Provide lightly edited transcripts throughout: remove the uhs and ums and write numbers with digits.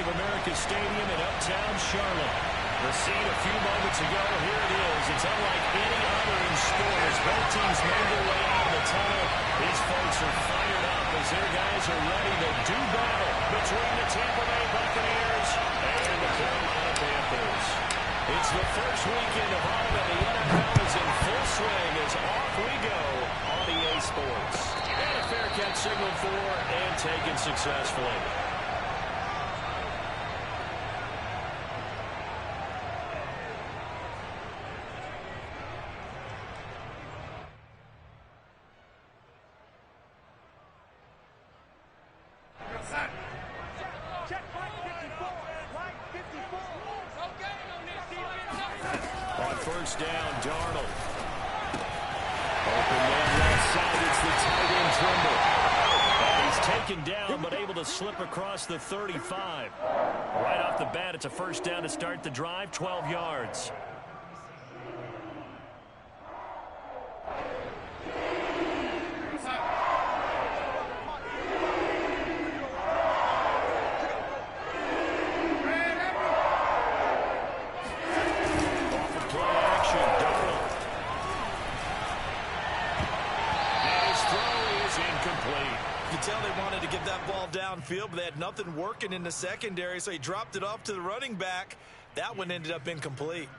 of America Stadium in uptown Charlotte. The scene a few moments ago, here it is. It's unlike any other in sports. Both teams made their way out of the tunnel. These folks are fired up as their guys are ready to do battle between the Tampa Bay Buccaneers and the Carolina Panthers. It's the first weekend of autumn, and the NFL is in full swing as off we go on EA Sports. And a fair catch signaled for and taken successfully. On first down, Darnold. Open man left side, it's the tight end Trimble. And he's taken down, but able to slip across the 35. Right off the bat, it's a first down to start the drive, 12 yards. Downfield, but they had nothing working in the secondary, so he dropped it off to the running back. That one ended up incomplete.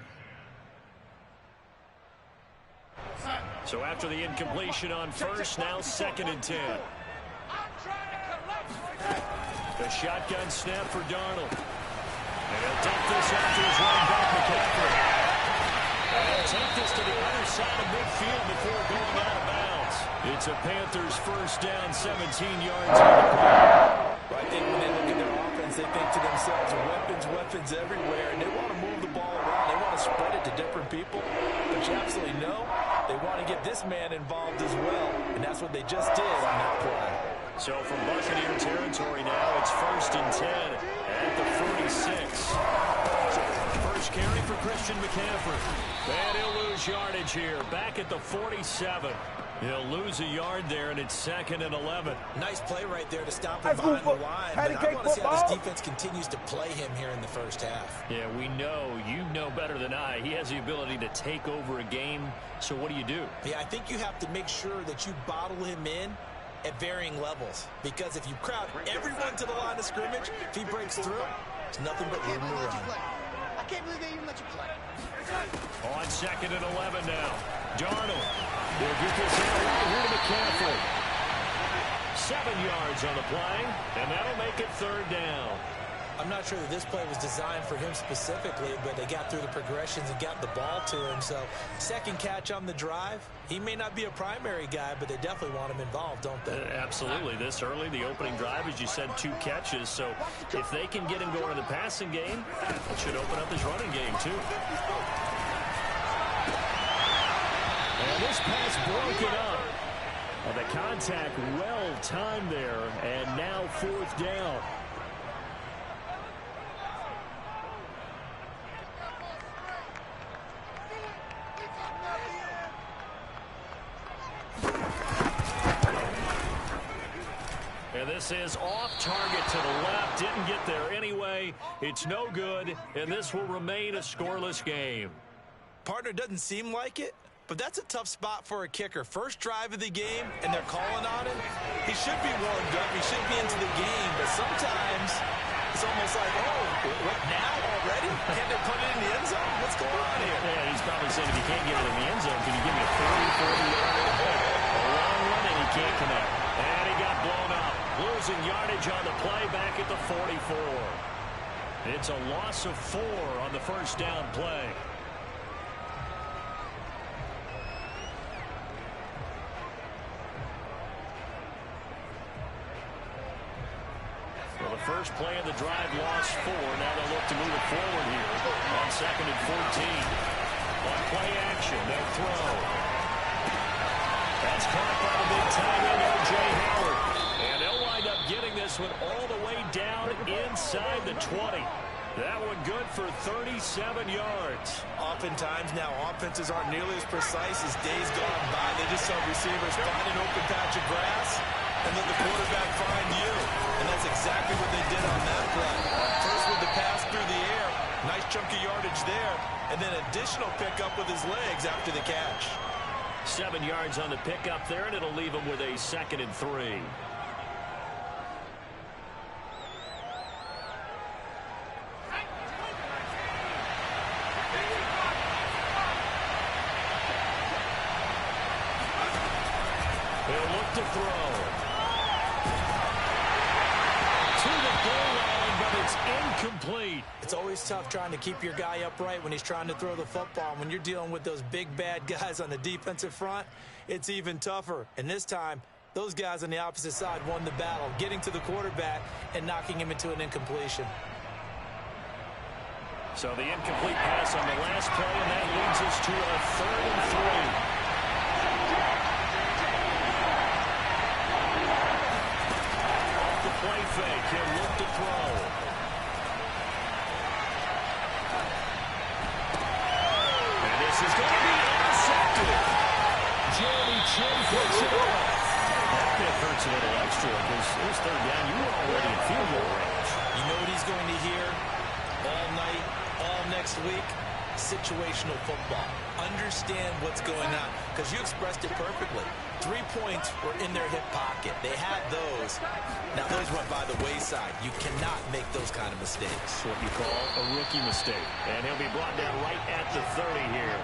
So after the incompletion on first, now 2nd and 10. The shotgun snap for Darnold. And he'll take this after his running back, McCaffrey. And he'll take this to the other side of midfield before going out of bounds. It's a Panthers first down, 17 yards on the play. I think when they look at their offense, they think to themselves, weapons everywhere, and they want to move the ball around. They want to spread it to different people. But you absolutely know they want to get this man involved as well, and that's what they just did on that play. So from Buccaneer territory now, it's 1st and 10 at the 46. First carry for Christian McCaffrey. And he'll lose yardage here, back at the 47. He'll lose a yard there, and it's 2nd and 11. Nice play right there to stop him behind the line. But I want to see how this defense continues to play him here in the first half. Yeah, we know. You know better than I. He has the ability to take over a game. So what do you do? Yeah, I think you have to make sure that you bottle him in at varying levels. Because if you crowd everyone to the line of scrimmage, if he breaks through, it's nothing but room to run. I can't believe they even let you play. On 2nd and 11 now. Darnold. They'll get this out right here to McCaffrey. 7 yards on the play, and that'll make it 3rd down. I'm not sure that this play was designed for him specifically, but they got through the progressions and got the ball to him. So, 2nd catch on the drive. He may not be a primary guy, but they definitely want him involved, don't they? Absolutely. This early, the opening drive, as you said, 2 catches. So, if they can get him going in the passing game, it should open up his running game, too. And this pass broken up. And the contact well timed there, and now 4th down. And this is off target to the left. Didn't get there anyway. It's no good, and this will remain a scoreless game. Partner, doesn't seem like it, but that's a tough spot for a kicker. First drive of the game, and they're calling on him. He should be warmed up. He should be into the game, but sometimes it's almost like, oh, what, now already? Can't they put it in the end zone? What's going on here? Yeah, he's probably saying, if you can't get it in the end zone, can you give me a 40-yard? A long run, and he can't connect. And he got blown up. Losing yardage on the play back at the 44. It's a loss of 4 on the first down play. Well, the first play of the drive lost 4. Now they'll look to move it forward here on 2nd and 14. On play action, they'll throw. That's caught by the big tight end, O.J. Howard. And they'll wind up getting this one all the way down inside the 20. That one good for 37 yards. Oftentimes now offenses aren't nearly as precise as days gone by. They just saw receivers find an open patch of grass and let the quarterback find you. And that's exactly what they did on that play. On 1st and then additional pickup with his legs after the catch. 7 yards on the pickup there, and it'll leave him with a 2nd and 3. He'll look to throw. To the goal line, but it's incomplete. It's always tough trying to keep your guy upright when he's trying to throw the football. When you're dealing with those big, bad guys on the defensive front, it's even tougher. And this time, those guys on the opposite side won the battle, getting to the quarterback and knocking him into an incompletion. So the incomplete pass on the last play, and that leads us to a 3rd and 3. Play fake. He'll look to throw. And this is going to be intercepted. Jeremy Chin picks it up. That pick hurts a little extra because it was 3rd down. You were already in field goal range. You know what he's going to hear all night, all next week? Situational football. Understand what's going on, because you expressed it perfectly. 3 points were in their hip pocket. They had those. Now those went by the wayside. You cannot make those kind of mistakes. What you call a rookie mistake. And he'll be brought down right at the 30 here.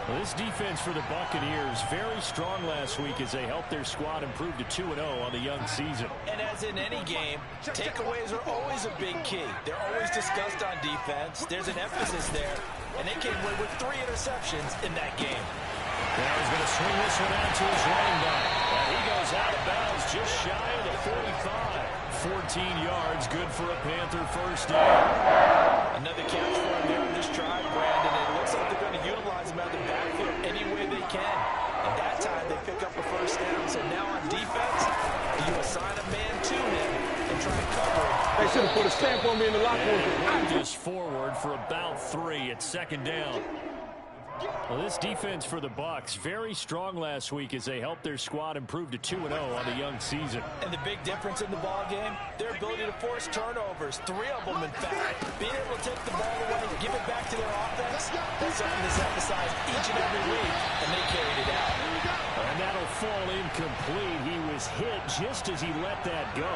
Well, this defense for the Buccaneers, very strong last week as they helped their squad improve to 2-0 on the young season. And as in any game, takeaways are always a big key. They're always discussed on defense. There's an emphasis there. And they came away with 3 interceptions in that game. Now he's going to swing this one out to his running back. And he goes out of bounds just shy of the 45. 14 yards, good for a Panther first down. Another catch for him there on this drive, Brandon. And it looks like they're going to utilize him out of the backfield any way they can. And that time they pick up a first down. So now on defense, you assign a man to him and try to cover him. They should have put a stamp on me in the locker room. And just forward for about 3 at 2nd down. Well, this defense for the Bucs, very strong last week as they helped their squad improve to 2-0 on the young season. And the big difference in the ball game, their ability to force turnovers, 3 of them in fact. Being able to take the ball away, give it back to their offense, that's something that's emphasized each and every week, and they carried it out. And that'll fall incomplete. He was hit just as he let that go.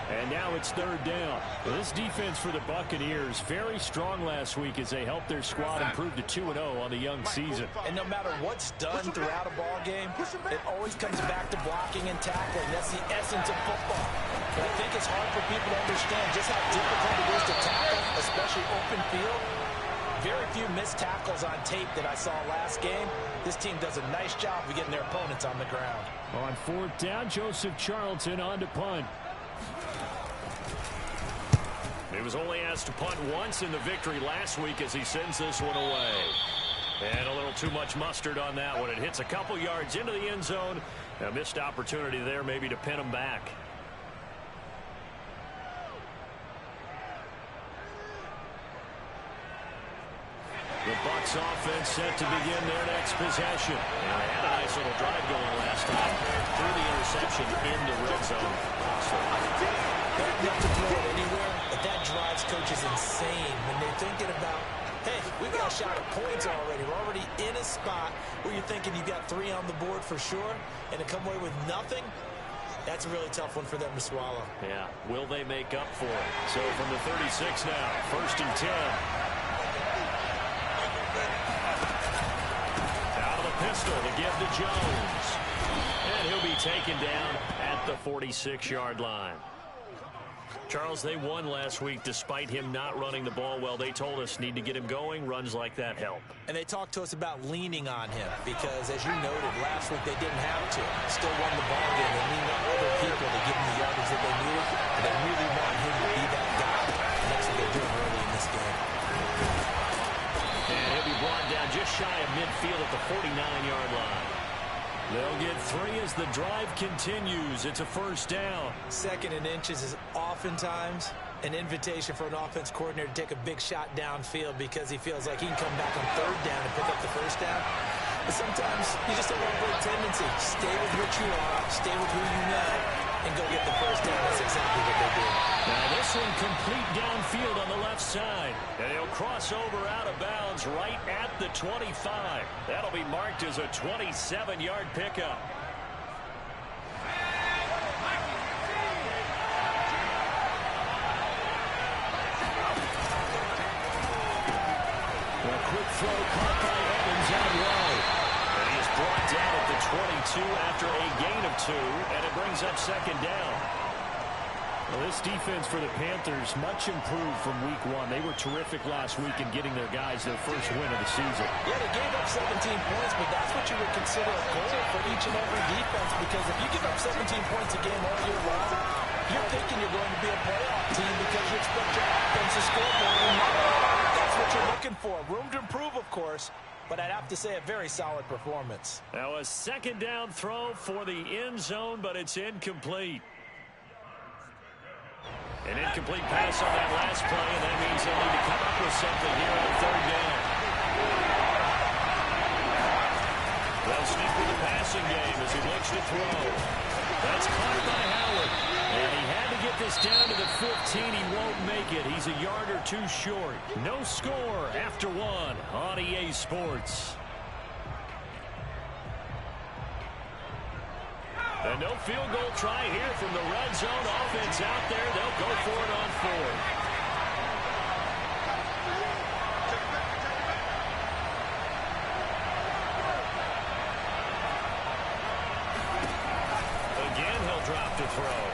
And now it's 3rd down. This defense for the Buccaneers, very strong last week as they helped their squad improve to 2-0 on the young season. And no matter what's done throughout a ball game, it always comes back to blocking and tackling. That's the essence of football. But I think it's hard for people to understand just how difficult it is to tackle, especially open field. Very few missed tackles on tape that I saw last game. This team does a nice job of getting their opponents on the ground. On 4th down, Joseph Charlton on to punt. He was only asked to punt once in the victory last week as he sends this one away. And a little too much mustard on that one. It hits a couple yards into the end zone. A missed opportunity there maybe to pin him back. The Bucs offense set to begin their next possession. And they had a nice little drive going last time. Through the interception in the red zone. So, not to throw it anywhere, but that drives coaches insane when they're thinking about, hey, we got a shot at points already. We're already in a spot where you're thinking you got 3 on the board for sure, and to come away with nothing, that's a really tough one for them to swallow. Yeah, will they make up for it? So from the 36 now, 1st and 10. Out of the pistol to give to Jones. And he'll be taken down at the 46-yard line. Charles, they won last week despite him not running the ball well. They told us need to get him going. Runs like that help. And they talked to us about leaning on him because, as you noted, last week they didn't have to. Still won the ball game. They leaned on other people to give them the yardage that they needed. And they really want him to be that guy. And that's what they're doing early in this game. And he'll be brought down just shy of midfield at the 49-yard line. They'll get 3 as the drive continues. It's a 1st down. 2nd and inches is oftentimes an invitation for an offense coordinator to take a big shot downfield because he feels like he can come back on 3rd down and pick up the 1st down. But sometimes you just have a great tendency. Stay with what you are. Stay with who you know. and go get the first down. That's exactly what they did. Now this one complete downfield on the left side. And he'll cross over out of bounds right at the 25. That'll be marked as a 27-yard pickup. A quick throw caught by Evans out wide. And he is brought down at the 22 after a gain of 2, and it brings up second down. Well, this defense for the Panthers, much improved from week 1. They were terrific last week in getting their guys their first win of the season. Yeah, they gave up 17 points, but that's what you would consider a goal for each and every defense, because if you give up 17 points a game all year long, you're thinking you're going to be a playoff team because you expect your offense to score more than that. That's what you're looking for. Room to improve, of course, but I'd have to say a very solid performance. Now a second down throw for the end zone, but it's incomplete. An incomplete pass on that last play, and that means they'll need to come up with something here on third down. Well, stick with the passing game as he looks to throw. That's caught by Howard. And he had to get this down to the 15. He won't make it. He's a yard or two short. No score after 1 on EA Sports. And no field goal try here from the red zone. Offense out there. They'll go for it on 4th. Again, he'll drop to throw.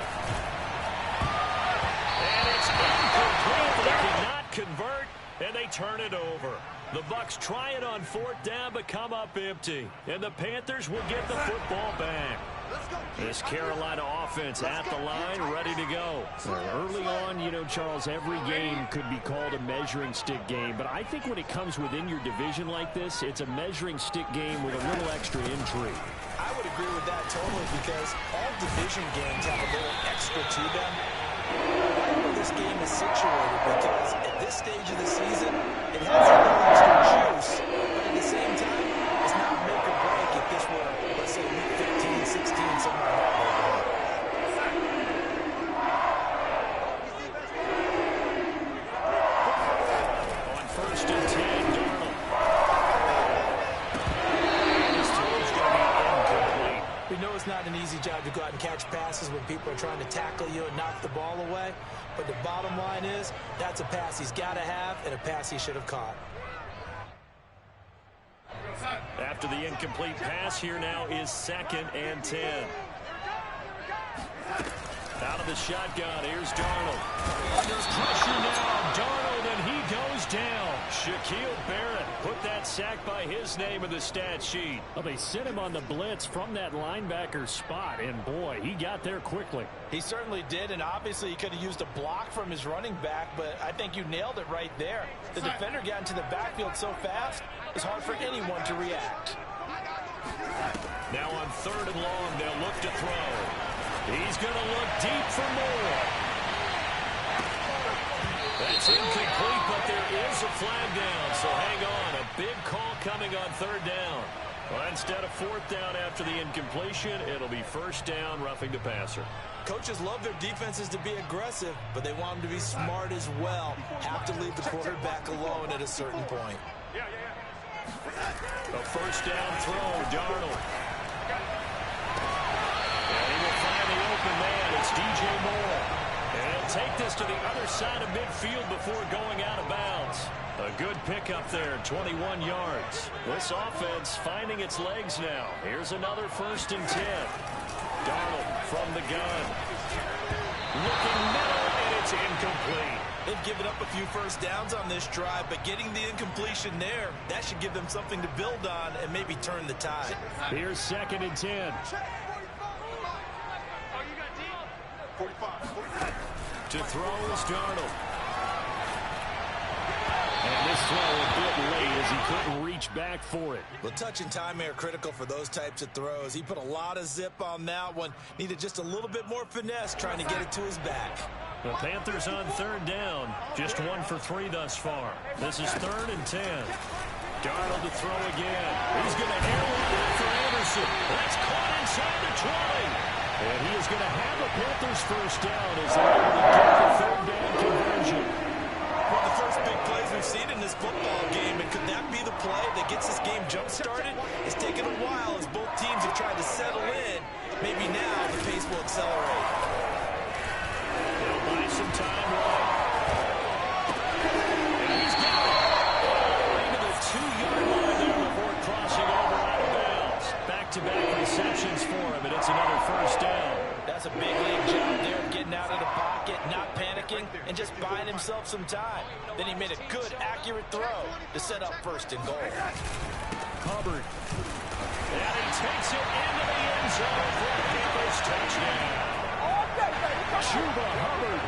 And it's incomplete. They cannot convert, and they turn it over. The Bucs try it on 4th down, but come up empty. And the Panthers will get the football back. This Carolina offense at the line, ready to go. Early on, you know, Charles, every game could be called a measuring stick game. But I think when it comes within your division like this, it's a measuring stick game with a little extra intrigue. I would agree with that totally, because all division games have a little extra to them. I know this game is situated because at this stage of the season, it has a little extra juice, but at the same time, it's not make or break if this were, let's say, week 15, 16, something like that. On 1st and 10, Darnold. This throw's going to be incomplete. We know it's not an easy job to go out and catch passes when people are trying to tackle you and knock the ball away. But the bottom line is, that's a pass he's got to have and a pass he should have caught. After the incomplete pass, here now is 2nd and 10. Out of the shotgun, here's Darnold. There's pressure now. Darnold, and he goes down. Shaquille Barrett put that sack by his name in the stat sheet. Well, they sent him on the blitz from that linebacker spot, and boy, he got there quickly. He certainly did, and obviously he could have used a block from his running back, but I think you nailed it right there. The defender got into the backfield so fast, it's hard for anyone to react. Now on 3rd and long, they'll look to throw. He's going to look deep for more. That's incomplete, but there is a flag down, so hang on. A big call coming on 3rd down. Well, instead of 4th down after the incompletion, it'll be 1st down, roughing the passer. Coaches love their defenses to be aggressive, but they want them to be smart as well. Have to leave the quarterback alone at a certain point. A 1st down throw, Darnold. And he will find the open man. It's DJ Moore. And he'll take this to the other side of midfield before going out of bounds. A good pickup there, 21 yards. This offense finding its legs now. Here's another 1st and 10. Darnold from the gun. Looking middle, and it's incomplete. They've given up a few first downs on this drive, but getting the incompletion there, that should give them something to build on and maybe turn the tide. Here's 2nd and 10. To throw is Darnold. And this throw a bit late as he couldn't reach back for it. Well, touch and time are critical for those types of throws. He put a lot of zip on that one. Needed just a little bit more finesse trying to get it to his back. The Panthers on 3rd down. Just 1 for 3 thus far. This is 3rd and 10. Darnold to throw again. He's going to air one out for Anderson. That's caught inside the 20. And he is going to have a Panthers first down as they're able to get the third down conversion. One of the first big plays we've seen in this football game, and could that be the play that gets this game jump-started? It's taken a while as both teams have tried to settle in. Maybe now the pace will accelerate. They'll buy some time right. And he's got it. All into the 2-yard line there before crossing over out of bounds. Back-to-back receptions for him, and it's another first down. That's a big league job there of getting out of the pocket, not panicking, and just buying himself some time. Then he made a good, accurate throw to set up first and goal. Hubbard. And he takes it into the end zone for a Panthers touchdown. Chuba Hubbard,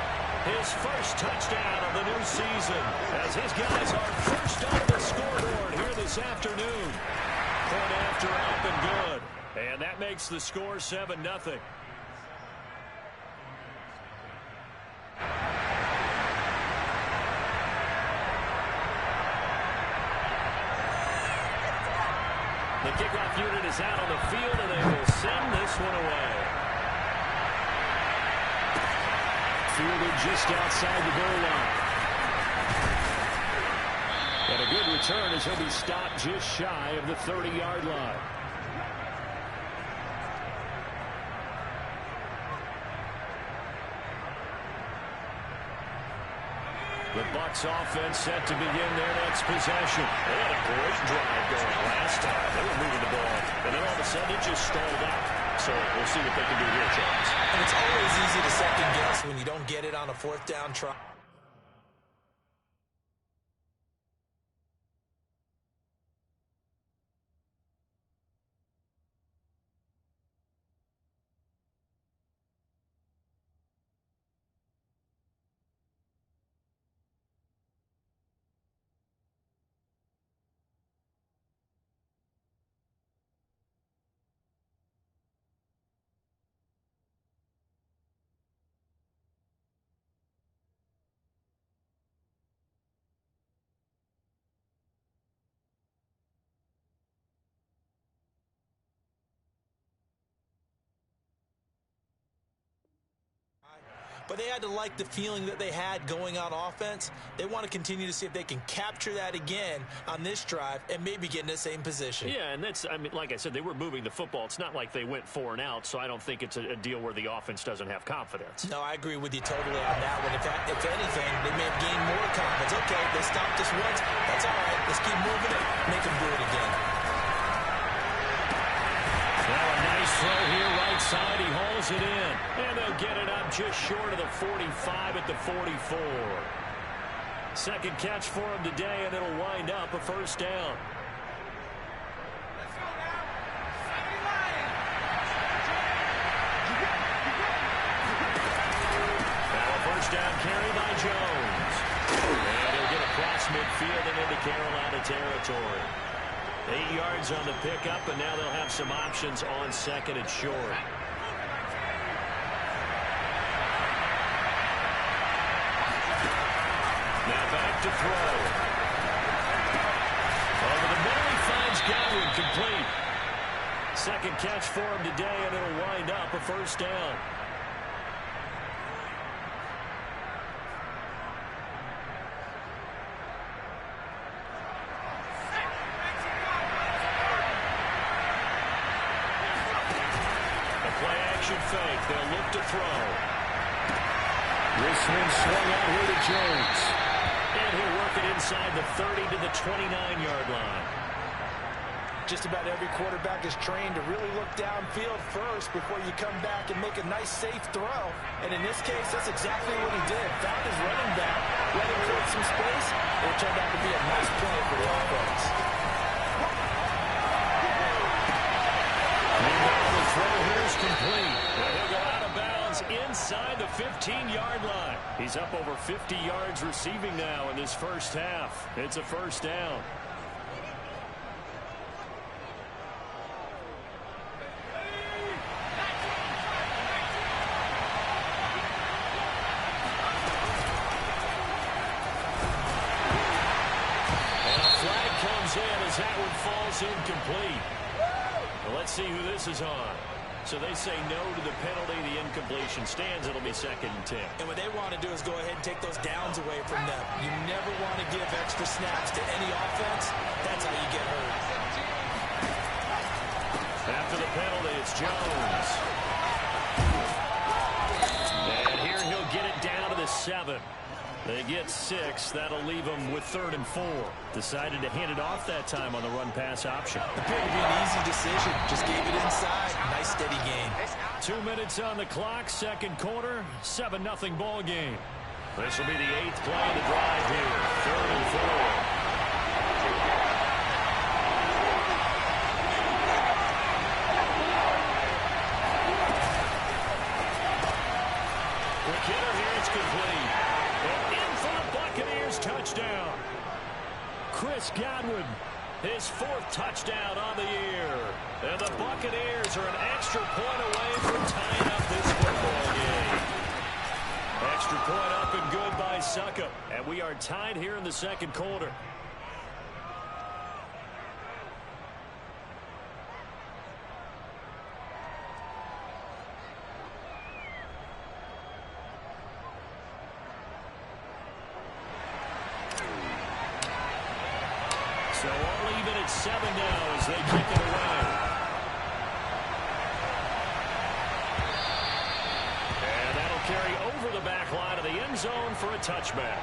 his first touchdown of the new season, as his guys are first on the scoreboard here this afternoon. Point after up and good. And that makes the score 7-0. The kickoff unit is out on the field, and they will send this one away. Fielded just outside the goal line. And a good return as he'll be stopped just shy of the 30-yard line. The Bucs offense set to begin their next possession. They had a great drive going last time. They were moving the ball, and then all of a sudden it just stalled out. So we'll see what they can do here, Charles. And it's always easy to second guess when you don't get it on a fourth down try. But they had to like the feeling that they had going on offense. They want to continue to see if they can capture that again on this drive and maybe get in the same position. Yeah, and that's, I mean, like I said, they were moving the football. It's not like they went 4 and out, so I don't think it's a deal where the offense doesn't have confidence. No, I agree with you totally on that one. If anything, they may have gained more confidence. Okay, they stopped us once. That's all right. Let's keep moving it. Make them do it again. Well, a nice throw here right side. He hauls it in. And they'll get it up just short of the 45 at the 44. Second catch for him today, and it'll wind up a first down. Now a first down carry by Jones. And he'll get across midfield and into Carolina territory. 8 yards on the pickup, and now they'll have some options on second and short. Now back to throw. Over the middle, he finds Godwin, complete. Second catch for him today, and it'll wind up a first down. Fake. They'll look to throw. This one swung out here to Jones. And he'll work it inside the 30 to the 29-yard line. Just about every quarterback is trained to really look downfield first before you come back and make a nice, safe throw. And in this case, that's exactly what he did. Found his running back, let him create some space, and it turned out to be a nice play for the offense. The throw here is complete. He'll go out of bounds inside the 15-yard line. He's up over 50 yards receiving now in this first half. It's a first down. And a flag comes in as that one falls incomplete. Well, let's see who this is on. So they say no to the penalty. The incompletion stands. It'll be 2nd and 10. And what they want to do is go ahead and take those downs away from them. You never want to give extra snaps to any offense. That's how you get hurt. After the penalty, it's Jones. And here he'll get it down to the 7. They get 6. That'll leave them with 3rd and 4. Decided to hand it off that time on the run-pass option. Appeared to be an easy decision. Just gave it inside. Nice, steady gain. 2 minutes on the clock, 2nd quarter, 7-0 ball game. This will be the 8th play of the drive here. 3rd and 4. Quick hitter here, it's complete. And in for the Buccaneers touchdown. Chris Godwin, his 4th touchdown on the year. And the Buccaneers are an extra point away from tying up this football game. Extra point up and good by Succop. And we are tied here in the 2nd quarter. So all even at 7 now as they kick it away. And that'll carry over the back line of the end zone for a touchback.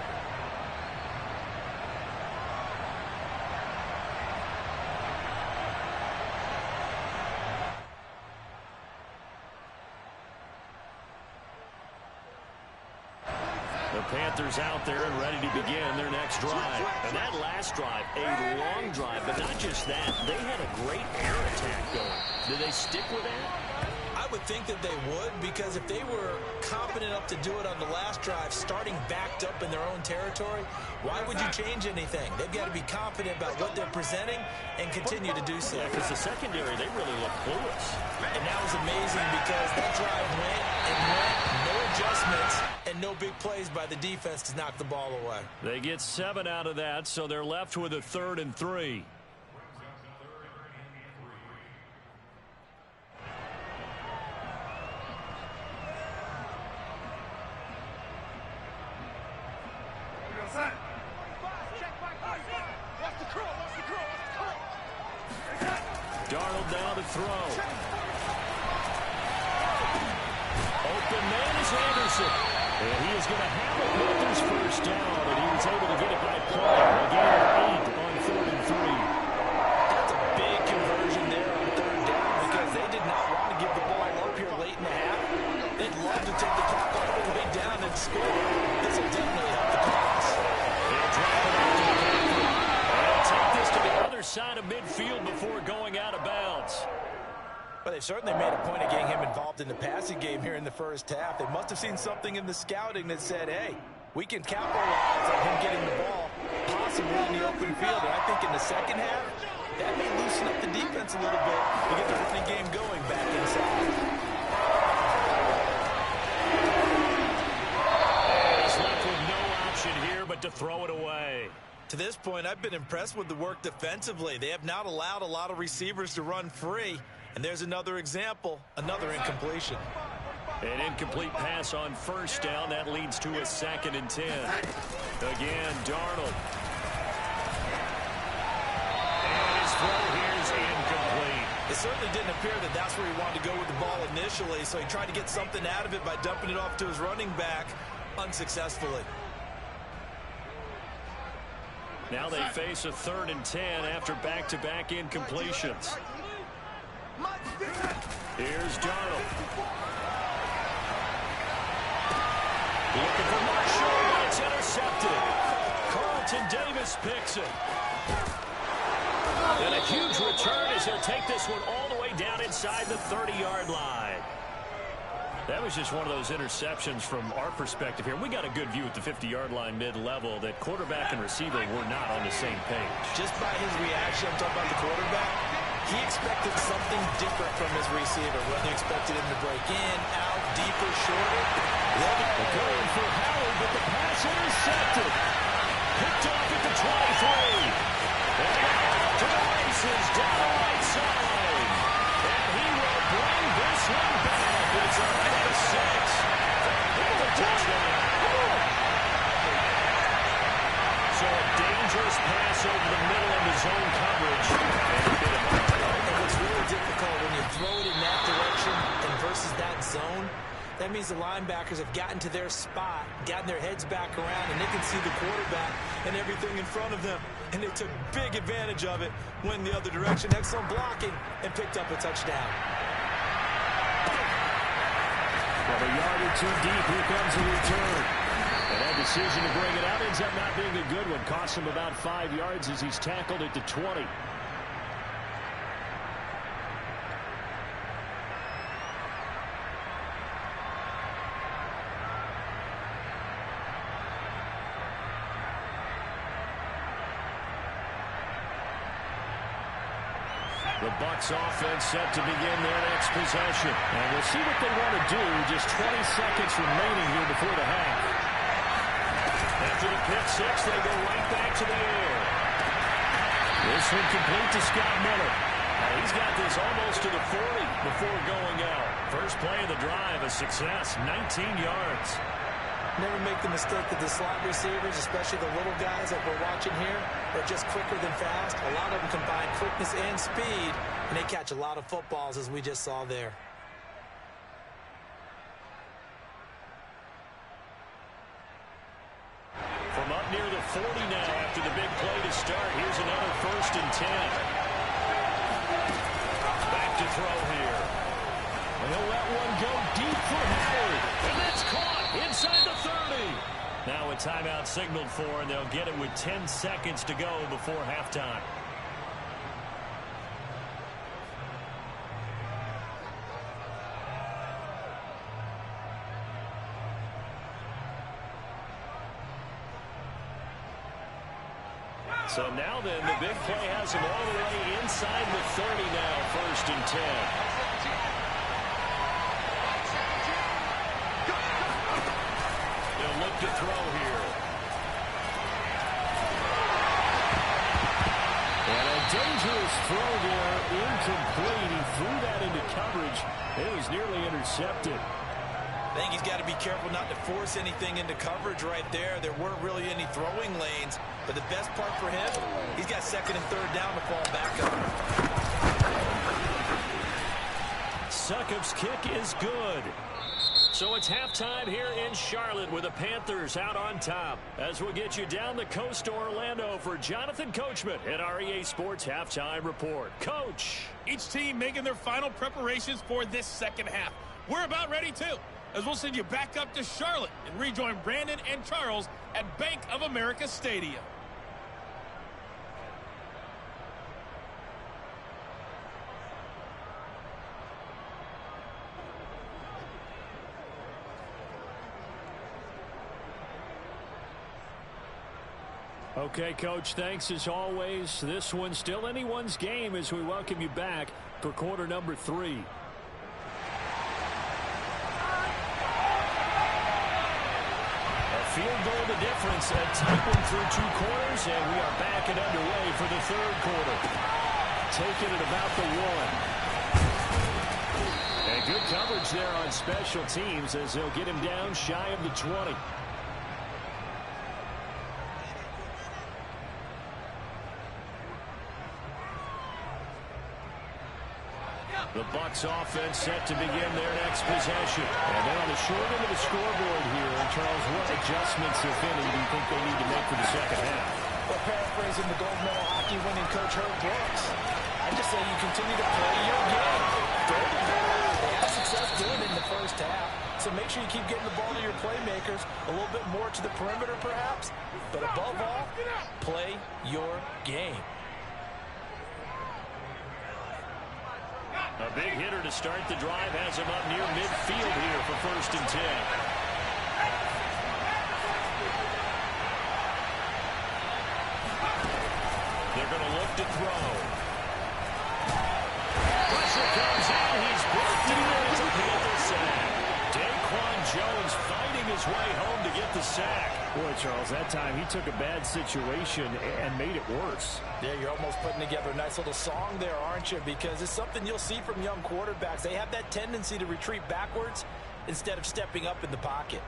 The Panthers out there and ready to begin their next drive. And that last drive, a long drive, but not just that. They had a great air attack going. Do they stick with that? I would think that they would, because if they were confident enough to do it on the last drive, starting backed up in their own territory, why would you change anything? They've got to be confident about what they're presenting and continue to do so. Yeah, because the secondary, they really look clueless. And that was amazing because that drive went and went, no adjustments, and no big plays by the defense to knock the ball away. They get 7 out of that, so they're left with a 3rd and 3. Darnold down to throw. Open man is Anderson. And he is going to have a Panthers first down, and he was able to get it by play. Again, 8 on 3rd and 3. That's a big conversion there on 3rd down because they did not want to give the ball up here late in the half. They'd love to take the clock all the way down and score. This will definitely help the cause. They'll drop it off to McCaffrey. And they'll take this to the other side of midfield before going out of bounds. But they certainly made a point of getting him involved in the passing game here in the first half. They must have seen something in the scouting that said, hey, we can capitalize on him getting the ball, possibly in the open field. And I think in the second half, that may loosen up the defense a little bit to get the running game going back inside. He's left with no option here but to throw it away. To this point, I've been impressed with the work defensively. They have not allowed a lot of receivers to run free. And there's another example, another incompletion. An incomplete pass on 1st down. That leads to a 2nd and 10. Again, Darnold. And his throw here is incomplete. It certainly didn't appear that that's where he wanted to go with the ball initially, so he tried to get something out of it by dumping it off to his running back unsuccessfully. Now they face a 3rd and 10 after back-to-back incompletions. Here's Darnold. Looking for Marshall, and it's intercepted. Carlton Davis picks it. And a huge return as he'll take this one all the way down inside the 30-yard line. That was just one of those interceptions from our perspective here. We got a good view at the 50-yard line mid-level that quarterback and receiver were not on the same page. Just by his reaction, I'm talking about the quarterback, he expected something different from his receiver, whether he expected him to break in, out, deeper, shorter. They're going for Howard, but the pass intercepted. Picked off at the 23. And to the races down the right side. And he will bring this touchdown. So a dangerous pass over the middle into zone coverage. And what's really difficult when you throw it in that direction and versus that zone, that means the linebackers have gotten to their spot, gotten their heads back around, and they can see the quarterback and everything in front of them. And they took big advantage of it, went the other direction, excellent blocking, and picked up a touchdown. From a yard or two deep, here comes the return. And that decision to bring it out ends up not being a good one. Costs him about 5 yards as he's tackled at the 20. The Bucs offense set to begin their next possession. And we'll see what they want to do. Just 20 seconds remaining here before the half. After the pick six, they go right back to the air. This one complete to Scott Miller. He's got this almost to the 40 before going out. First play of the drive, a success, 19 yards. Never make the mistake that the slot receivers, especially the little guys that we're watching here, are just quicker than fast. A lot of them combine quickness and speed, and they catch a lot of footballs, as we just saw there. From up near the 40 now after the big play to start. Here's another 1st and 10. Back to throw here. And he'll let one go deep for Howard. And that's caught inside the 30. Now a timeout signaled for, and they'll get it with 10 seconds to go before halftime. So now then, the big play has him all the way inside the 30 now, 1st and 10. They'll look to throw here. And a dangerous throw there, incomplete. He threw that into coverage. It was nearly intercepted. I think he's got to be careful not to force anything into coverage right there. There weren't really any throwing lanes. But the best part for him, he's got 2nd and 3rd down to fall back on. Succop's kick is good. So it's halftime here in Charlotte with the Panthers out on top. As we'll get you down the coast to Orlando for Jonathan Coachman at our EA Sports Halftime Report. Coach. Each team making their final preparations for this second half. We're about ready too, as we'll send you back up to Charlotte and rejoin Brandon and Charles at Bank of America Stadium. Okay, Coach, thanks as always. This one's still anyone's game as we welcome you back for quarter number 3. Field goal the difference, a tight one through 2 quarters, and we are back and underway for the 3rd quarter. Taking it about the 1. And good coverage there on special teams as they'll get him down shy of the 20. The Bucs offense set to begin their next possession. And they're on the short end of the scoreboard here. And Charles, what adjustments, if any, do you think they need to make for the second half? Well, paraphrasing the gold medal hockey winning coach Herb Brooks, I just say you continue to play your game. They had success doing it in the first half. So make sure you keep getting the ball to your playmakers, a little bit more to the perimeter perhaps. But above all, play your game. A big hitter to start the drive has him up near midfield here for 1st and 10. They're going to look to throw. Pressure comes in. He's blocked it. It's a Panther sack. Daquan Jones fighting his way home to get the sack. Boy, Charles, that time he took a bad situation and made it worse. Yeah, you're almost putting together a nice little song there, aren't you? Because it's something you'll see from young quarterbacks. They have that tendency to retreat backwards instead of stepping up in the pocket.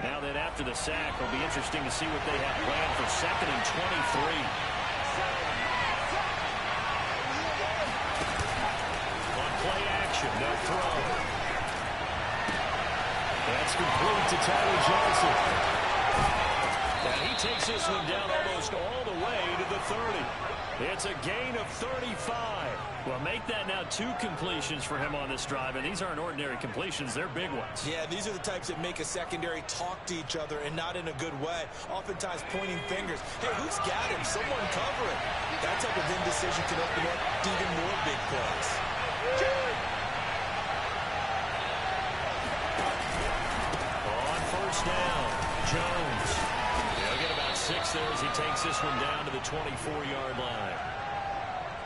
Now then, after the sack, it'll be interesting to see what they have planned for 2nd and 23. On play action, they'll throw. That's complete to Tyler Johnson. And he takes this one down almost all the way to the 30. It's a gain of 35. Well, make that now 2 completions for him on this drive, and these aren't ordinary completions. They're big ones. Yeah, these are the types that make a secondary talk to each other and not in a good way, oftentimes pointing fingers. Hey, who's got him? Someone cover it. That type of indecision can open up to even more big plays. On first down, Jones. He'll get about 6 there as he takes this one down to the 24-yard line.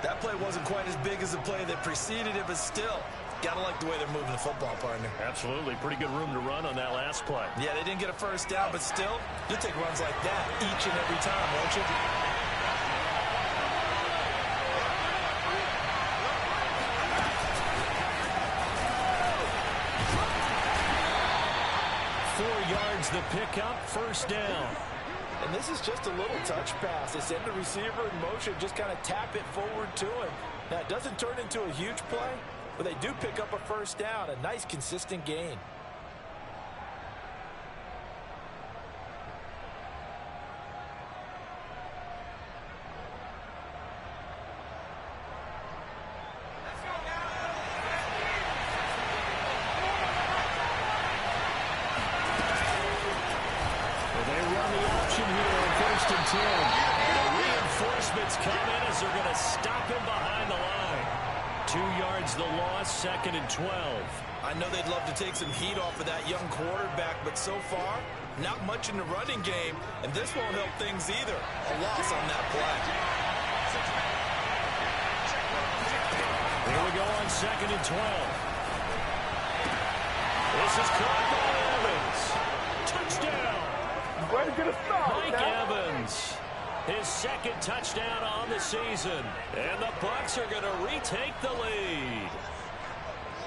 That play wasn't quite as big as the play that preceded it, but still, gotta like the way they're moving the football, partner. Absolutely. Pretty good room to run on that last play. Yeah, they didn't get a first down, but still, you'll take runs like that each and every time, won't you? The pickup, first down. And this is just a little touch pass. They send the receiver in motion, just kind of tap it forward to him. Now, it doesn't turn into a huge play, but they do pick up a first down, a nice, consistent gain. Second and 12. I know they'd love to take some heat off of that young quarterback, but so far, not much in the running game, and this won't help things either. A loss on that play. Here we go on 2nd and 12. This is caught by Evans. Touchdown. Way to get a start, Mike Evans. His 2nd touchdown on the season. And the Bucs are going to retake the lead.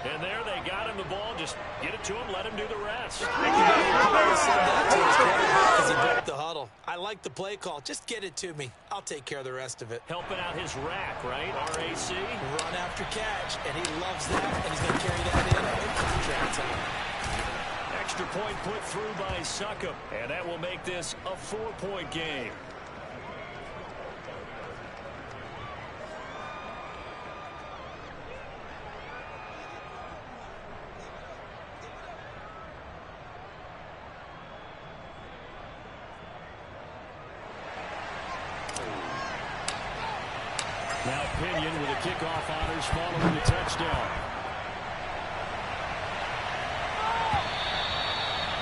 And there they got him the ball. Just get it to him, let him do the rest. He said that to his quarterback as he broke the huddle. I like the play call. Just get it to me. I'll take care of the rest of it. Helping out his rack, right? RAC. Run after catch, and he loves that, and he's going to carry that in contract time. Extra point put through by Succop, and that will make this a 4-point game. Now Pinion with the kickoff honors following the touchdown.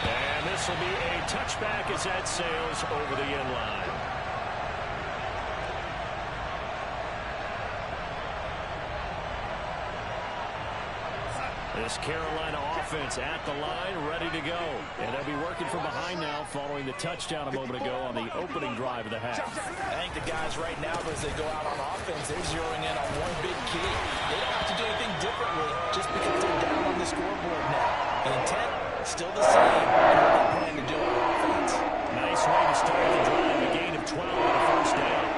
And this will be a touchback as that sails over the end line. This Carolina offense at the line, ready to go. And they'll be working from behind now following the touchdown a moment ago on the opening drive of the half. I think the guys right now, as they go out on offense, they're zeroing in on one big key. They don't have to do anything differently just because they're down on the scoreboard now. The intent, still the same. And what they plan to do on offense. Nice way to start the drive. A gain of 12 on the first down.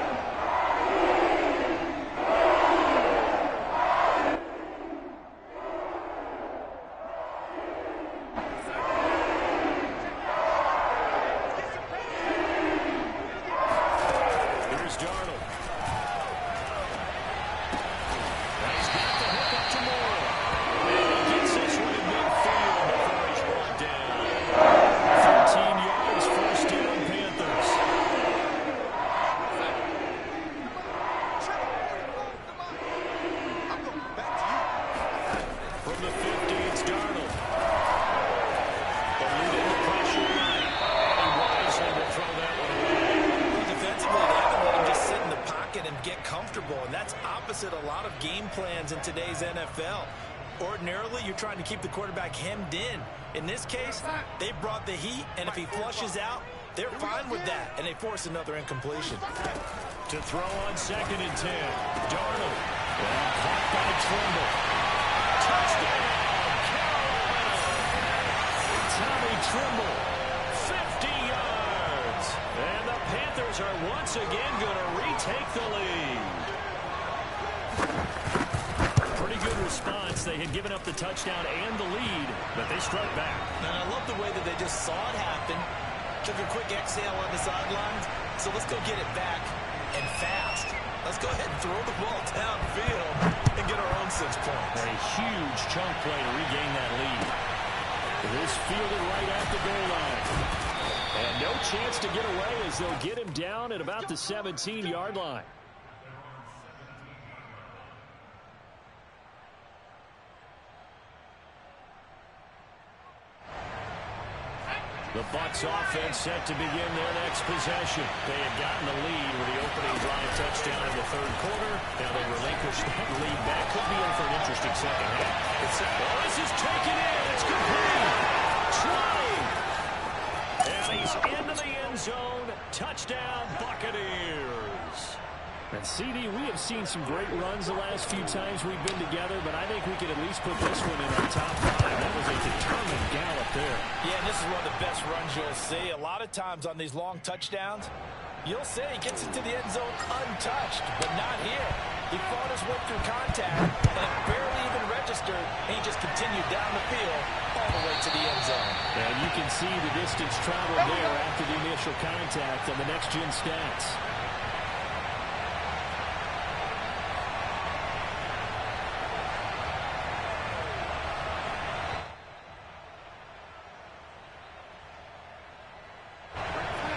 Trying to keep the quarterback hemmed in. In this case, they brought the heat, and if he flushes out, they're fine with that, and they force another incompletion. To throw on 2nd and 10. Darnold. And caught by Trimble. Touchdown, Carolina. Tommy Trimble Panthers are once again going to retake the lead. Pretty good response. They had given up the touchdown and the lead, but they struck back. And I love the way that they just saw it happen, took a quick exhale on the sidelines. So let's go get it back and fast. Let's go ahead and throw the ball downfield and get our own 6 points. A huge chunk play to regain that lead. This fielded right at the goal line. And no chance to get away as they'll get him down at about the 17-yard line. The Bucs offense set to begin their next possession. They had gotten the lead with the opening drive touchdown in the third quarter. Now they relinquish that lead back. Could be in for an interesting second half. This is taken in. It's complete. Trying. And he's into the end zone. Touchdown, Buccaneers. And CD, we have seen some great runs the last few times we've been together, but I think we could at least put this one in our top 5. That was a determined gallop there. Yeah, and this is one of the best runs you'll see. A lot of times on these long touchdowns, you'll see he gets into the end zone untouched, but not here. He fought his way through contact, and it barely even registered, and he just continued down the field all the way to the end zone. And you can see the distance traveled there after the initial contact on the next-gen stats.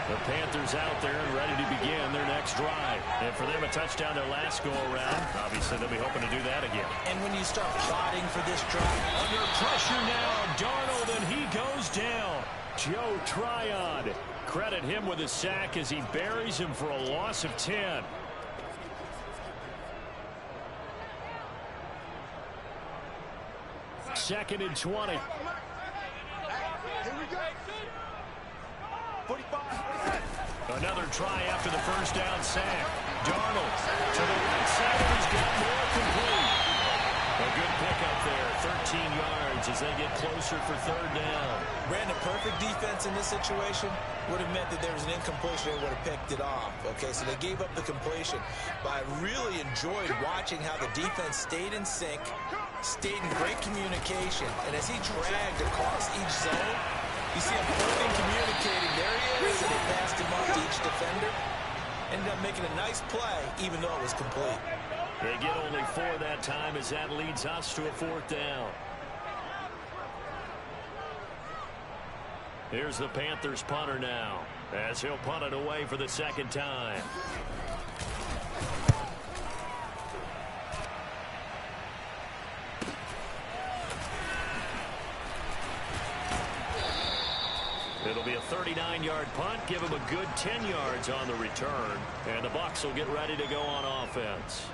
The Panthers out there and ready to begin their next drive. And for them, a touchdown their last go-around. Obviously, they'll be hoping to do that again. And when you start plotting for this drive, under pressure now, Darnold, and he goes down. Joe Tryon. Credit him with a sack as he buries him for a loss of 10. Second and 20. Here we go. 45. Another try after the first down sack. Darnold to the right side, and he's got more complete. A good pickup there, 13 yards as they get closer for third down. Brandon, perfect defense in this situation would have meant that there was an incompletion. They would have picked it off. Okay, so they gave up the completion. But I really enjoyed watching how the defense stayed in sync, stayed in great communication. And as he dragged across each zone, you see him holding, communicating. There he is, and they passed him off to each defender. Ended up making a nice play, even though it was complete. They get only 4 that time as that leads us to a fourth down. Here's the Panthers punter now, as he'll punt it away for the second time. It'll be a 39-yard punt, give him a good 10 yards on the return, and the Bucs will get ready to go on offense.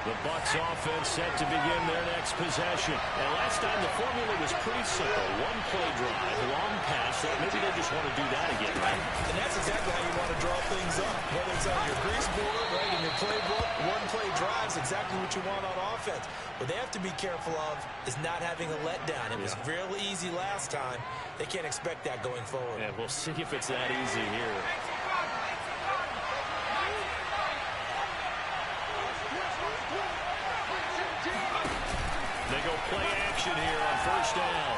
The Bucs offense set to begin their next possession. And last time the formula was pretty simple. One-play drive, long pass. Maybe they just want to do that again, right? And that's exactly how you want to draw things up. Whether it's on your grease board, right, in your playbook, one-play drives exactly what you want on offense. What they have to be careful of is not having a letdown. It was really easy last time. They can't expect that going forward. Yeah, we'll see if it's that easy here. They go play action here on first down.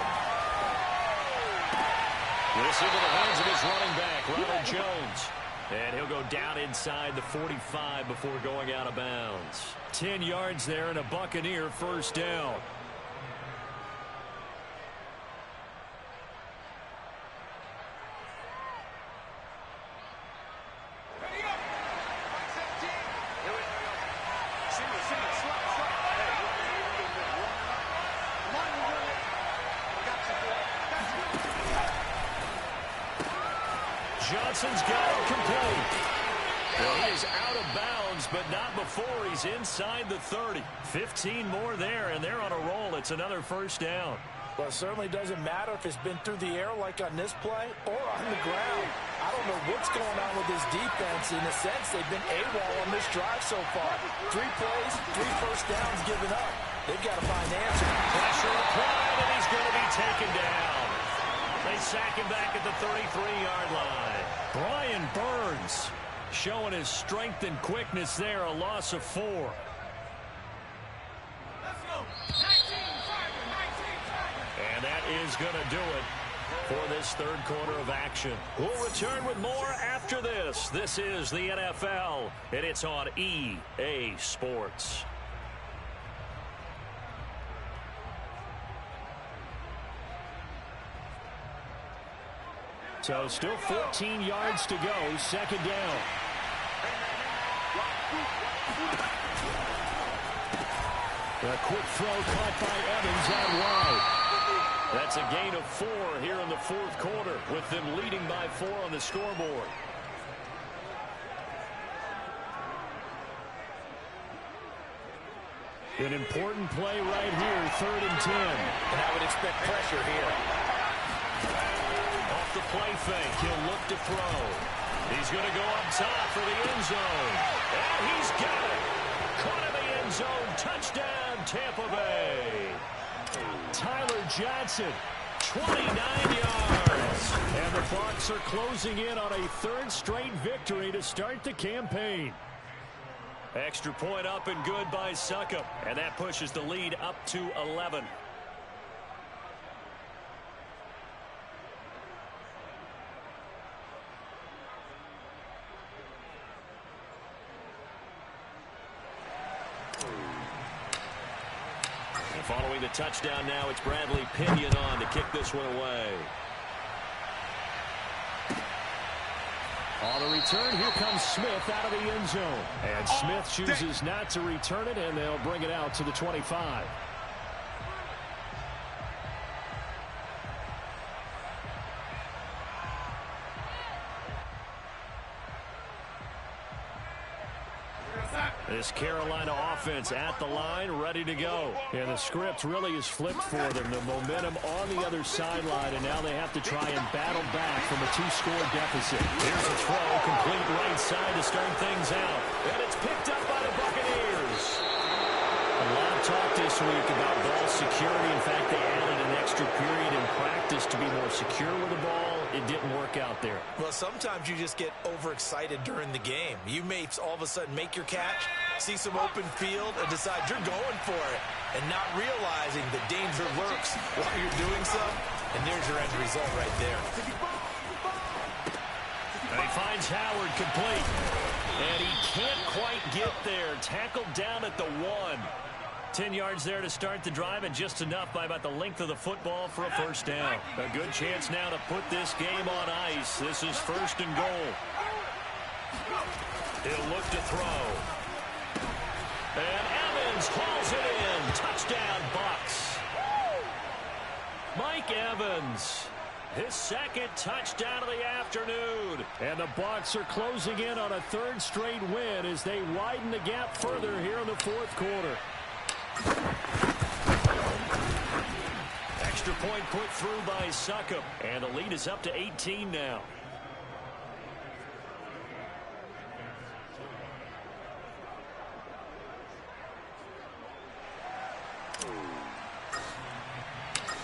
This into the hands of his running back, Ronald Jones. And he'll go down inside the 45 before going out of bounds. 10 yards there and a Buccaneer first down. Johnson's got it complete. Well, he is out of bounds, but not before he's inside the 30. 15 more there, and they're on a roll. It's another first down. Well, it certainly doesn't matter if it's been through the air like on this play or on the ground. I don't know what's going on with this defense. In a sense, they've been AWOL on this drive so far. 3 plays, 3 first downs given up. They've got to find the answer. Pressure applied, and he's going to be taken down. They sack him back at the 33-yard line. Brian Burns showing his strength and quickness there, a loss of 4. And that is going to do it for this third quarter of action. We'll return with more after this. This is the NFL, and it's on EA Sports. So still 14 yards to go, second down. A quick throw caught by Evans out wide. That's a gain of 4 here in the fourth quarter, with them leading by 4 on the scoreboard. An important play right here, 3rd and 10. And I would expect pressure here. Off the play fake, he'll look to throw. He's going to go up top for the end zone. And he's got it. Caught in the end zone. Touchdown, Tampa Bay. Tyler Johnson, 29 yards. And the Bucs are closing in on a 3rd straight victory to start the campaign. Extra point up and good by Succop. And that pushes the lead up to 11. Following the touchdown now, it's Bradley Pinion on to kick this one away. On the return, here comes Smith out of the end zone. And Smith chooses not to return it, and they'll bring it out to the 25. This Carolina offense at the line, ready to go. And the script really is flipped for them. The momentum on the other sideline, and now they have to try and battle back from a 2-score deficit. Here's a throw, complete right side to start things out. And it's picked up by the Buccaneers. A lot of talk this week about ball security. In fact, they added an extra period in practice to be more secure with the ball. It didn't work out there. Well, sometimes you just get overexcited during the game. You may all of a sudden make your catch, see some open field, and decide you're going for it, and not realizing the danger lurks while you're doing so. And there's your end result right there. And he finds Howard complete. And he can't quite get there. Tackled down at the 1. 10 yards there to start the drive, and just enough by about the length of the football for a first down. A good chance now to put this game on ice. This is 1st and goal. He'll look to throw. And Evans hauls it in. Touchdown, Bucs. Mike Evans, his 2nd touchdown of the afternoon. And the Bucs are closing in on a 3rd straight win as they widen the gap further here in the fourth quarter. Extra point put through by Succop, and the lead is up to 18 now.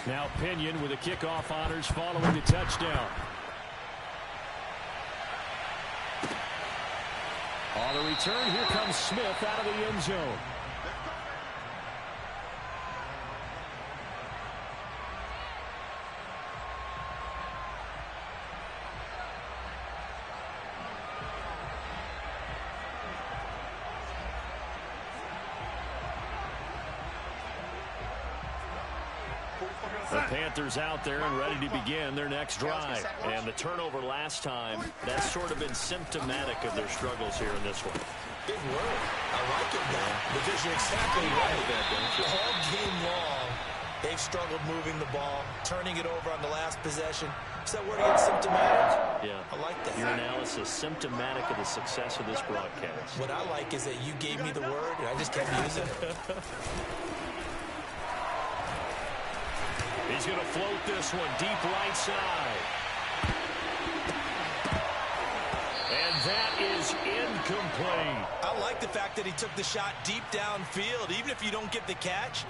Now Pinion with the kickoff honors following the touchdown. On the return, here comes Smith out of the end zone. The Panthers out there and ready to begin their next drive. And the turnover last time, that's sort of been symptomatic of their struggles here in this one. Big word. I like it now because you're exactly right. All game long, they've struggled moving the ball, turning it over on the last possession. Is that word again, symptomatic? Yeah. I like that. Your analysis, symptomatic of the success of this broadcast. What I like is that you gave me the word, and I just kept using it. He's going to float this one deep right side. And that is incomplete. I like the fact that he took the shot deep downfield. Even if you don't get the catch,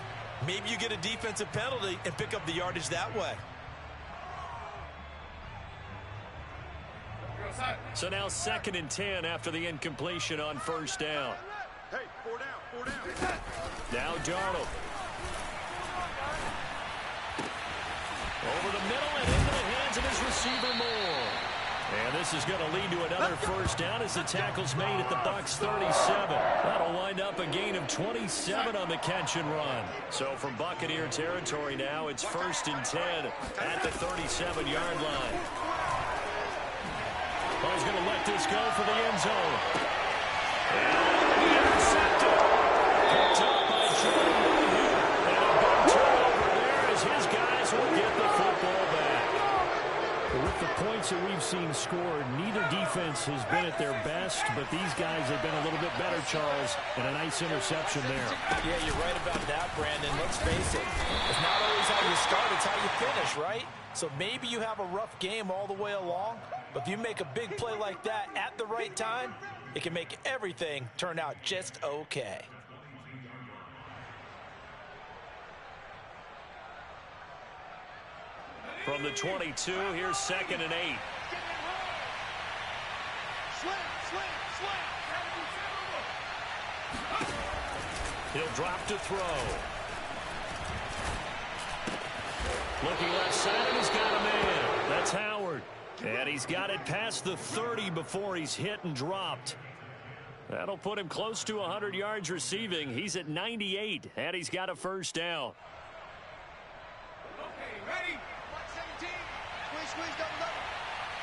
maybe you get a defensive penalty and pick up the yardage that way. So now 2nd and 10 after the incompletion on first down. Hey, 4 down. Now Darnold. Over the middle and into the hands of his receiver Moore. And this is going to lead to another first down as the tackle's made at the Bucs 37. That'll wind up a gain of 27 on the catch and run. So from Buccaneer territory now, it's 1st and 10 at the 37-yard line. Oh, he's going to let this go for the end zone. And intercepted. Picked up by Jordan. And a big turnover there as his guys will get the football back. With the points that we've seen scored, neither defense has been at their best, but these guys have been a little bit better, Charles, and a nice interception there. Yeah, you're right about that, Brandon. Let's face it. It's not always how you start, it's how you finish, right? So maybe you have a rough game all the way along, but if you make a big play like that at the right time, it can make everything turn out just okay. From the 22, here's 2nd and 8. He'll drop to throw. Looking left side, and he's got a man. That's Howard. And he's got it past the 30 before he's hit and dropped. That'll put him close to 100 yards receiving. He's at 98, and he's got a first down. Okay, ready? 17. Squeeze, double.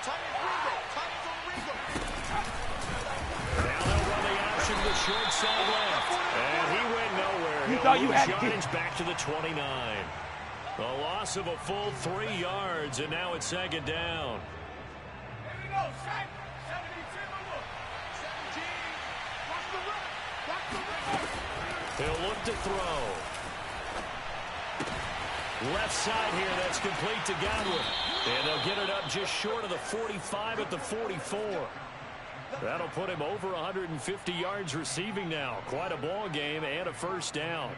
Tight Now they'll run the option to the short side left. And he went nowhere. You thought you had yardage back to the 29. A loss of a full 3 yards, and now it's 2nd down. Here we go, set. 17. Watch the run. He'll look to throw. Left side here, that's complete to Godwin. And they'll get it up just short of the 45 at the 44. That'll put him over 150 yards receiving now. Quite a ball game and a first down.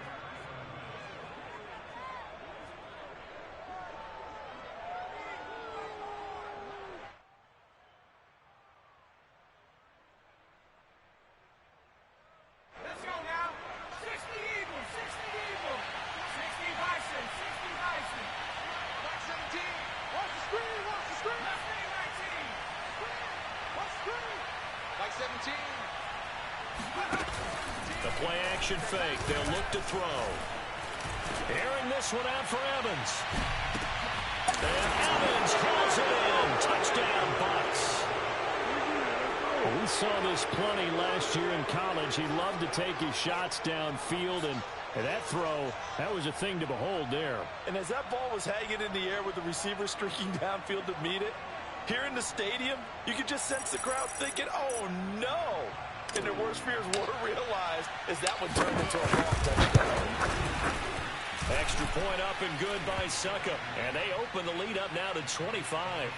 Let's go now. 60 Eagles. 60 Bison. Mark 17. Watch the screen. Left knee, right team. Watch the screen. Like 17. The play action fake. They'll look to throw. Airing this one out for Evans. And Evans calls it in. Touchdown, Bucs. Well, we saw this plenty last year in college. He loved to take his shots downfield, and that throw, that was a thing to behold there. And as that ball was hanging in the air with the receiver streaking downfield to meet it, here in the stadium, you could just sense the crowd thinking, oh, no. And their worst fears were realized as that one turned into a long touchdown. Extra point up and good by Succa. And they open the lead up now to 25.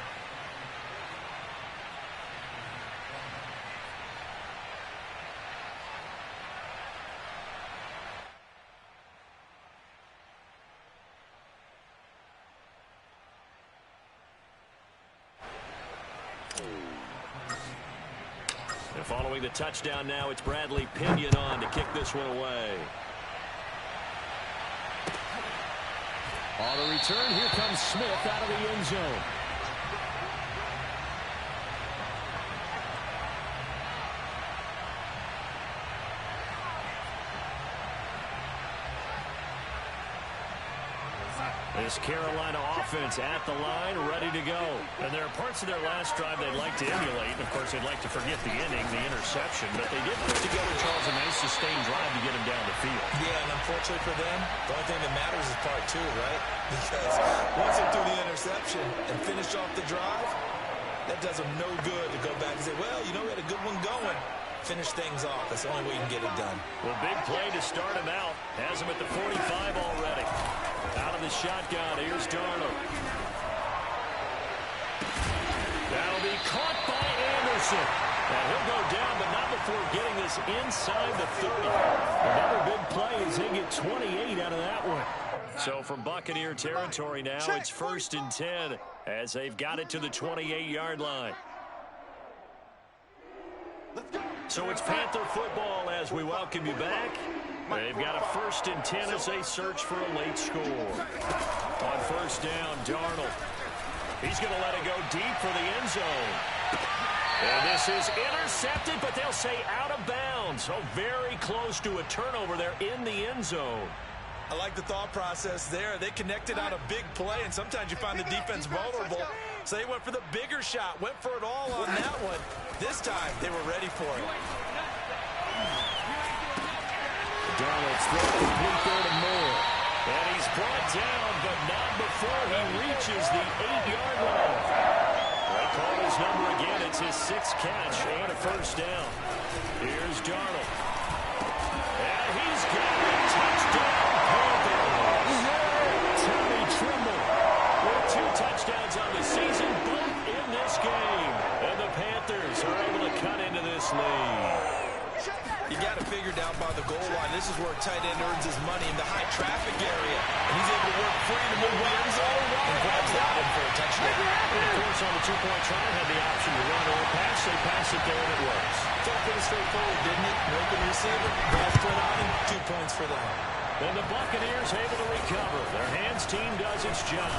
And following the touchdown now, it's Bradley Pinion on to kick this one away. On the return, here comes Smith out of the end zone. This Carolina offense at the line, ready to go. And there are parts of their last drive they'd like to emulate. And of course, they'd like to forget the inning, the interception. But they did put together, Charles, a nice sustained drive to get him down the field. Yeah, and unfortunately for them, the only thing that matters is part 2, right? Because once they do the interception and finish off the drive, that does them no good to go back and say, well, you know, we had a good one going. Finish things off. That's the only way you can get it done. Well, big play to start him out. Has him at the 45 already. Out of the shotgun, here's Darnold. That'll be caught by Anderson. Now he'll go down, but not before getting this inside the 30. Another big play as they get 28 out of that one. So from Buccaneer territory now, it's 1st and 10 as they've got it to the 28-yard line. So it's Panther football as we welcome you back. They've got a 1st and 10 as they search for a late score. On 1st down, Darnold. He's going to let it go deep for the end zone. And this is intercepted, but they'll say out of bounds. So very close to a turnover there in the end zone. I like the thought process there. They connected on a big play, and sometimes you find the defense vulnerable. So they went for the bigger shot, went for it all on that one. This time, they were ready for it. Darnold's throw complete there to Moore. And he's brought down, but not before he reaches the 8-yard line. They call his number again. It's his 6th catch and a 1st down. Here's Darnold. And he's got a touchdown, Panthers. Tommy Tremble with 2 touchdowns on the season, both in this game. And the Panthers are able to cut into this lead. You got to figure down by the goal line. This is where a tight end earns his money in the high traffic area. And he's able to work free to move the end zone and grabs that one for a touchdown. And of course, on the 2-point try, had the option to run or pass. They pass it there, and it works. Felt pretty straightforward, didn't it? Open receiver, ball split on him, 2 points for them. And the Buccaneers able to recover. Their hands team does its job.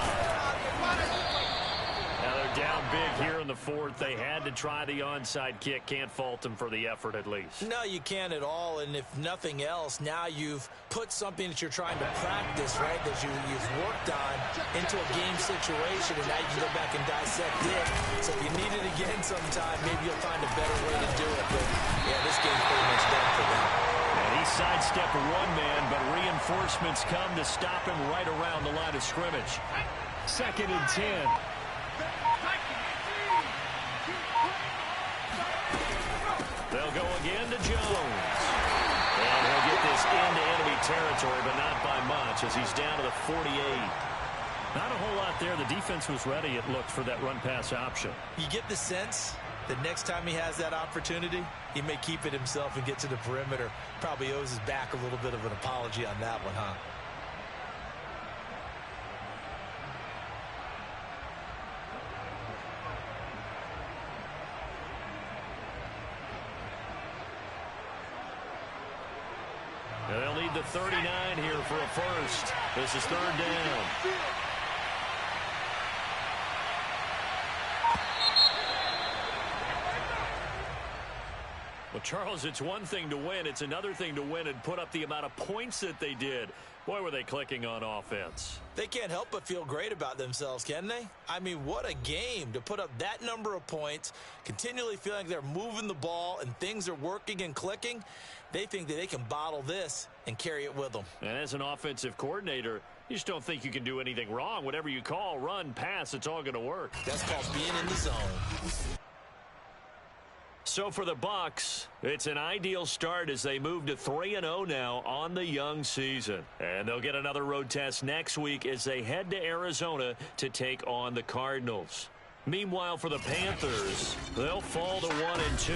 Now they're down big here in the 4th. They had to try the onside kick. Can't fault them for the effort at least. No, you can't at all. And if nothing else, now you've put something that you're trying to practice, right, that you've worked on into a game situation, and now you can go back and dissect it. So if you need it again sometime, maybe you'll find a better way to do it. But, yeah, this game's pretty much done for them. And he sidestepped one man, but reinforcements come to stop him right around the line of scrimmage. 2nd and 10. They'll go again to Jones. And he'll get this into enemy territory, but not by much as he's down to the 48. Not a whole lot there. The defense was ready, it looked, for that run-pass option. You get the sense that next time he has that opportunity, he may keep it himself and get to the perimeter. Probably owes his back a little bit of an apology on that one, huh? And they'll need the 39 here for a 1st. This is 3rd down. Well, Charles, it's one thing to win. It's another thing to win and put up the amount of points that they did. Boy, were they clicking on offense. They can't help but feel great about themselves, can they? I mean, what a game to put up that number of points, continually feeling like they're moving the ball and things are working and clicking. They think that they can bottle this and carry it with them. And as an offensive coordinator, you just don't think you can do anything wrong. Whatever you call, run, pass, it's all going to work. That's called being in the zone. So for the Bucs, it's an ideal start as they move to 3-0 now on the young season. And they'll get another road test next week as they head to Arizona to take on the Cardinals. Meanwhile, for the Panthers, they'll fall to 1-2.